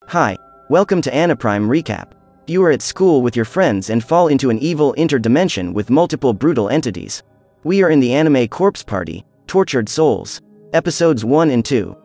Hi, welcome to Anaprime Recap. You are at school with your friends and fall into an evil interdimension with multiple brutal entities. We are in the anime Corpse Party, Tortured Souls, episodes 1 and 2.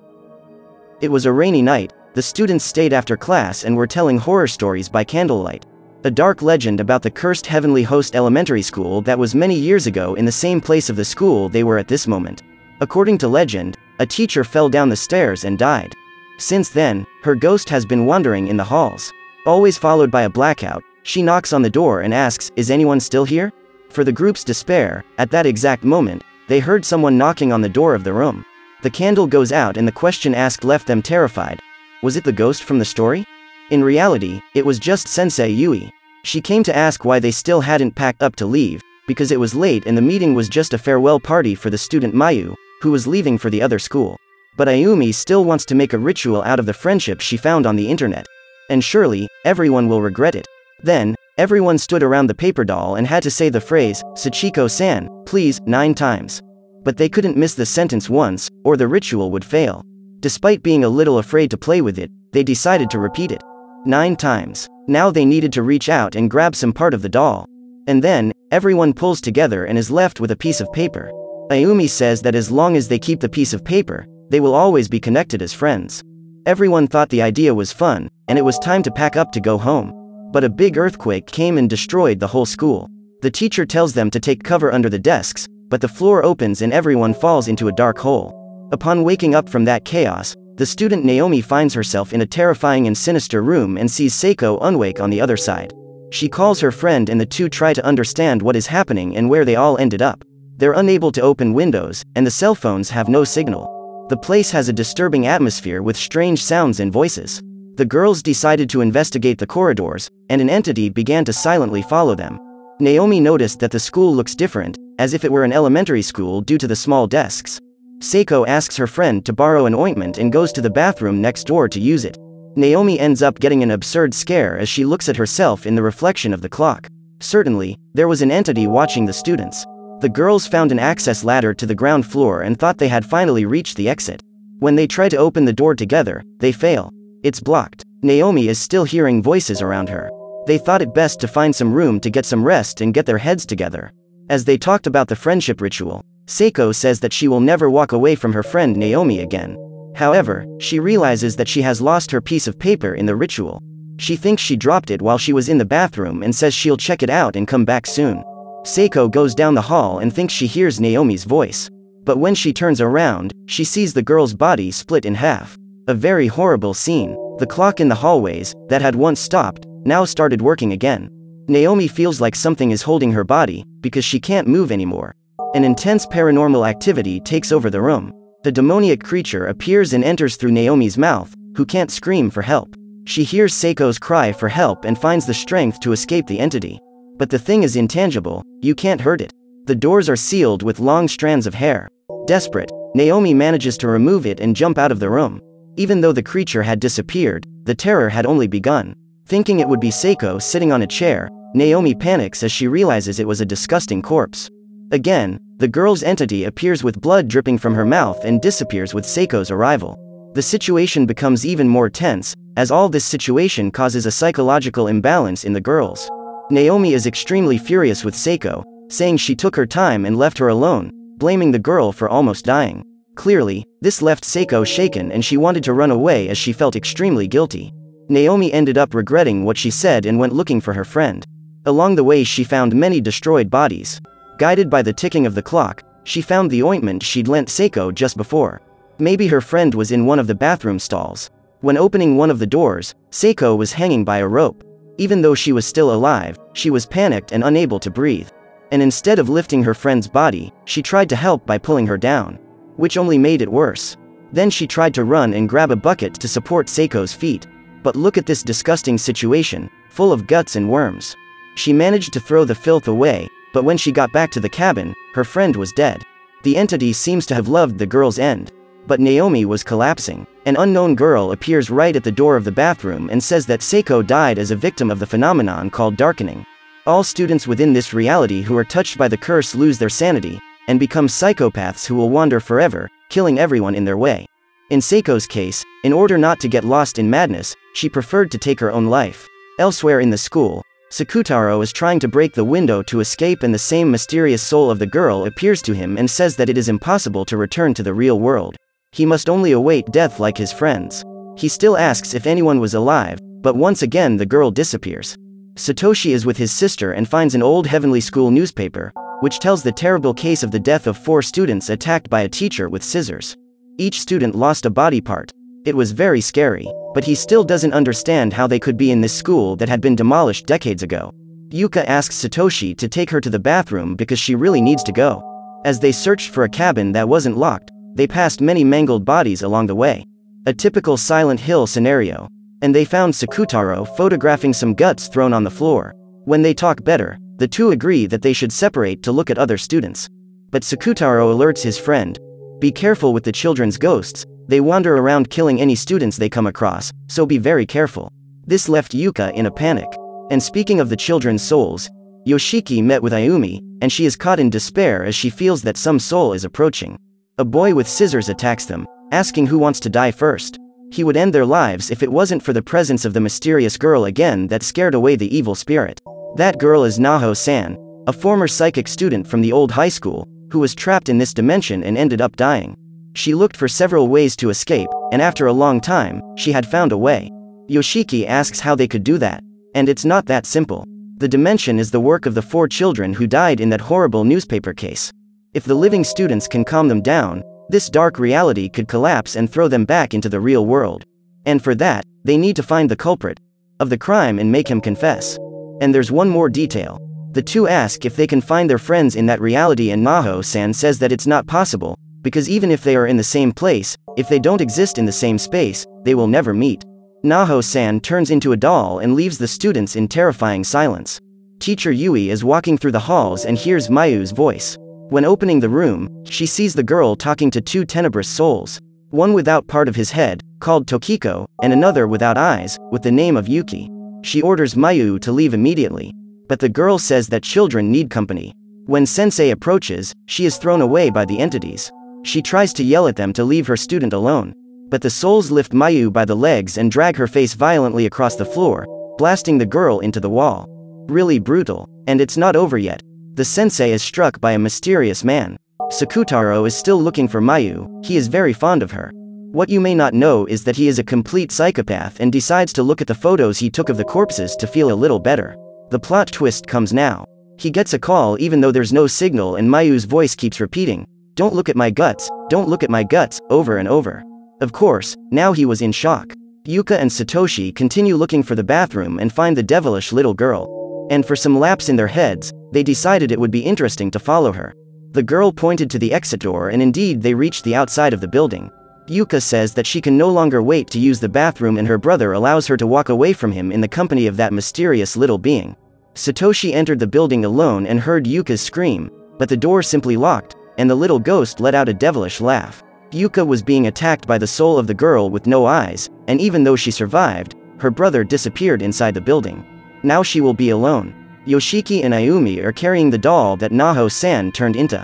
It was a rainy night. The students stayed after class and were telling horror stories by candlelight. A dark legend about the cursed Heavenly Host Elementary School that was many years ago in the same place of the school they were at this moment. According to legend, a teacher fell down the stairs and died. Since then, her ghost has been wandering in the halls. Always followed by a blackout, she knocks on the door and asks, "Is anyone still here?" For the group's despair, at that exact moment, they heard someone knocking on the door of the room. The candle goes out and the question asked left them terrified. Was it the ghost from the story? In reality, it was just Sensei Yui. She came to ask why they still hadn't packed up to leave, because it was late and the meeting was just a farewell party for the student Mayu, who was leaving for the other school. But Ayumi still wants to make a ritual out of the friendship she found on the internet. And surely, everyone will regret it. Then, everyone stood around the paper doll and had to say the phrase, "Sachiko-san, please," 9 times. But they couldn't miss the sentence once, or the ritual would fail. Despite being a little afraid to play with it, they decided to repeat it 9 times. Now they needed to reach out and grab some part of the doll. And then, everyone pulls together and is left with a piece of paper. Ayumi says that as long as they keep the piece of paper, they will always be connected as friends. Everyone thought the idea was fun, and it was time to pack up to go home. But a big earthquake came and destroyed the whole school. The teacher tells them to take cover under the desks, but the floor opens and everyone falls into a dark hole. Upon waking up from that chaos, the student Naomi finds herself in a terrifying and sinister room and sees Seiko unawake on the other side. She calls her friend and the two try to understand what is happening and where they all ended up. They're unable to open windows, and the cell phones have no signal. The place has a disturbing atmosphere with strange sounds and voices. The girls decided to investigate the corridors, and an entity began to silently follow them. Naomi noticed that the school looks different, as if it were an elementary school due to the small desks. Seiko asks her friend to borrow an ointment and goes to the bathroom next door to use it. Naomi ends up getting an absurd scare as she looks at herself in the reflection of the clock. Certainly, there was an entity watching the students. The girls found an access ladder to the ground floor and thought they had finally reached the exit. When they try to open the door together, they fail. It's blocked. Naomi is still hearing voices around her. They thought it best to find some room to get some rest and get their heads together. As they talked about the friendship ritual, Seiko says that she will never walk away from her friend Naomi again. However, she realizes that she has lost her piece of paper in the ritual. She thinks she dropped it while she was in the bathroom and says she'll check it out and come back soon. Seiko goes down the hall and thinks she hears Naomi's voice. But when she turns around, she sees the girl's body split in half. A very horrible scene. The clock in the hallways, that had once stopped, now started working again. Naomi feels like something is holding her body, because she can't move anymore. An intense paranormal activity takes over the room. The demoniac creature appears and enters through Naomi's mouth, who can't scream for help. She hears Seiko's cry for help and finds the strength to escape the entity. But the thing is intangible, you can't hurt it. The doors are sealed with long strands of hair. Desperate, Naomi manages to remove it and jump out of the room. Even though the creature had disappeared, the terror had only begun. Thinking it would be Seiko sitting on a chair, Naomi panics as she realizes it was a disgusting corpse. Again, the girl's entity appears with blood dripping from her mouth and disappears with Seiko's arrival. The situation becomes even more tense, as all this situation causes a psychological imbalance in the girls. Naomi is extremely furious with Seiko, saying she took her time and left her alone, blaming the girl for almost dying. Clearly, this left Seiko shaken and she wanted to run away as she felt extremely guilty. Naomi ended up regretting what she said and went looking for her friend. Along the way she found many destroyed bodies. Guided by the ticking of the clock, she found the ointment she'd lent Seiko just before. Maybe her friend was in one of the bathroom stalls. When opening one of the doors, Seiko was hanging by a rope. Even though she was still alive, she was panicked and unable to breathe. And instead of lifting her friend's body, she tried to help by pulling her down, which only made it worse. Then she tried to run and grab a bucket to support Seiko's feet. But look at this disgusting situation, full of guts and worms. She managed to throw the filth away, but when she got back to the cabin, her friend was dead. The entity seems to have loved the girl's end. But Naomi was collapsing. An unknown girl appears right at the door of the bathroom and says that Seiko died as a victim of the phenomenon called darkening. All students within this reality who are touched by the curse lose their sanity, and become psychopaths who will wander forever, killing everyone in their way. In Seiko's case, in order not to get lost in madness, she preferred to take her own life. Elsewhere in the school, Sakutaro is trying to break the window to escape, and the same mysterious soul of the girl appears to him and says that it is impossible to return to the real world. He must only await death like his friends. He still asks if anyone was alive, but once again the girl disappears. Satoshi is with his sister and finds an old Heavenly School newspaper, which tells the terrible case of the death of 4 students attacked by a teacher with scissors. Each student lost a body part. It was very scary, but he still doesn't understand how they could be in this school that had been demolished decades ago. Yuka asks Satoshi to take her to the bathroom because she really needs to go. As they searched for a cabin that wasn't locked, they passed many mangled bodies along the way. A typical Silent Hill scenario. And they found Sakutaro photographing some guts thrown on the floor. When they talk better, the two agree that they should separate to look at other students. But Sakutaro alerts his friend. Be careful with the children's ghosts, they wander around killing any students they come across, so be very careful. This left Yuka in a panic. And speaking of the children's souls, Yoshiki met with Ayumi, and she is caught in despair as she feels that some soul is approaching. A boy with scissors attacks them, asking who wants to die first. He would end their lives if it wasn't for the presence of the mysterious girl again that scared away the evil spirit. That girl is Naho-san, a former psychic student from the old high school, who was trapped in this dimension and ended up dying. She looked for several ways to escape, and after a long time, she had found a way. Yoshiki asks how they could do that. And it's not that simple. The dimension is the work of the 4 children who died in that horrible newspaper case. If the living students can calm them down, this dark reality could collapse and throw them back into the real world. And for that, they need to find the culprit of the crime and make him confess. And there's one more detail. The two ask if they can find their friends in that reality, and Naho-san says that it's not possible, because even if they are in the same place, if they don't exist in the same space, they will never meet. Naho-san turns into a doll and leaves the students in terrifying silence. Teacher Yui is walking through the halls and hears Mayu's voice. When opening the room, she sees the girl talking to 2 tenebrous souls. One without part of his head, called Tokiko, and another without eyes, with the name of Yuki. She orders Mayu to leave immediately. But the girl says that children need company. When Sensei approaches, she is thrown away by the entities. She tries to yell at them to leave her student alone. But the souls lift Mayu by the legs and drag her face violently across the floor, blasting the girl into the wall. Really brutal. And it's not over yet. The sensei is struck by a mysterious man. Sakutaro is still looking for Mayu, he is very fond of her. What you may not know is that he is a complete psychopath and decides to look at the photos he took of the corpses to feel a little better. The plot twist comes now. He gets a call even though there's no signal, and Mayu's voice keeps repeating, "Don't look at my guts, don't look at my guts," over and over. Of course, now he was in shock. Yuka and Satoshi continue looking for the bathroom and find the devilish little girl. And for some laps in their heads, they decided it would be interesting to follow her. The girl pointed to the exit door, and indeed they reached the outside of the building. Yuka says that she can no longer wait to use the bathroom, and her brother allows her to walk away from him in the company of that mysterious little being. Satoshi entered the building alone and heard Yuka's scream, but the door simply locked, and the little ghost let out a devilish laugh. Yuka was being attacked by the soul of the girl with no eyes, and even though she survived, her brother disappeared inside the building. Now she will be alone. Yoshiki and Ayumi are carrying the doll that Naho-san turned into.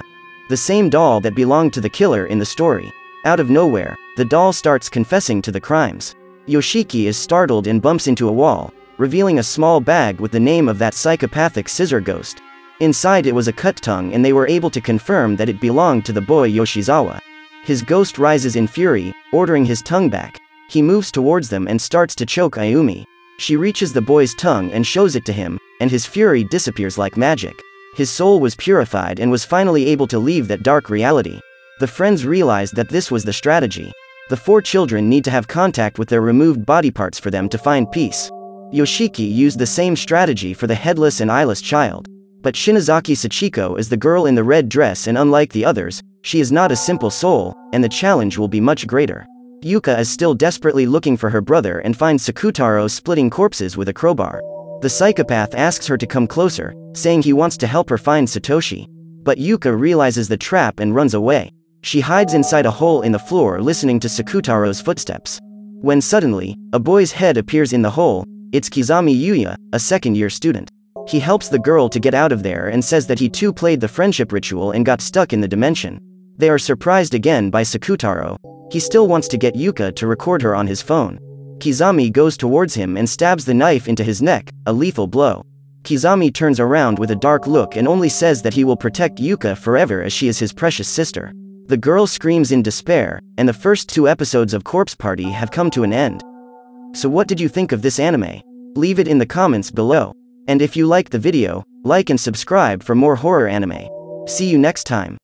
The same doll that belonged to the killer in the story. Out of nowhere, the doll starts confessing to the crimes. Yoshiki is startled and bumps into a wall, revealing a small bag with the name of that psychopathic scissor ghost. Inside it was a cut tongue, and they were able to confirm that it belonged to the boy Yoshizawa. His ghost rises in fury, ordering his tongue back. He moves towards them and starts to choke Ayumi. She reaches the boy's tongue and shows it to him, and his fury disappears like magic. His soul was purified and was finally able to leave that dark reality. The friends realized that this was the strategy. The 4 children need to have contact with their removed body parts for them to find peace. Yoshiki used the same strategy for the headless and eyeless child. But Shinozaki Sachiko is the girl in the red dress, and unlike the others, she is not a simple soul, and the challenge will be much greater. Yuka is still desperately looking for her brother and finds Sakutaro splitting corpses with a crowbar. The psychopath asks her to come closer, saying he wants to help her find Satoshi. But Yuka realizes the trap and runs away. She hides inside a hole in the floor, listening to Sakutaro's footsteps. When suddenly, a boy's head appears in the hole. It's Kizami Yuya, a second-year student. He helps the girl to get out of there and says that he too played the friendship ritual and got stuck in the dimension. They are surprised again by Sakutaro. He still wants to get Yuka to record her on his phone. Kizami goes towards him and stabs the knife into his neck, a lethal blow. Kizami turns around with a dark look and only says that he will protect Yuka forever as she is his precious sister. The girl screams in despair, and the first 2 episodes of Corpse Party have come to an end. So what did you think of this anime? Leave it in the comments below. And if you liked the video, like and subscribe for more horror anime. See you next time.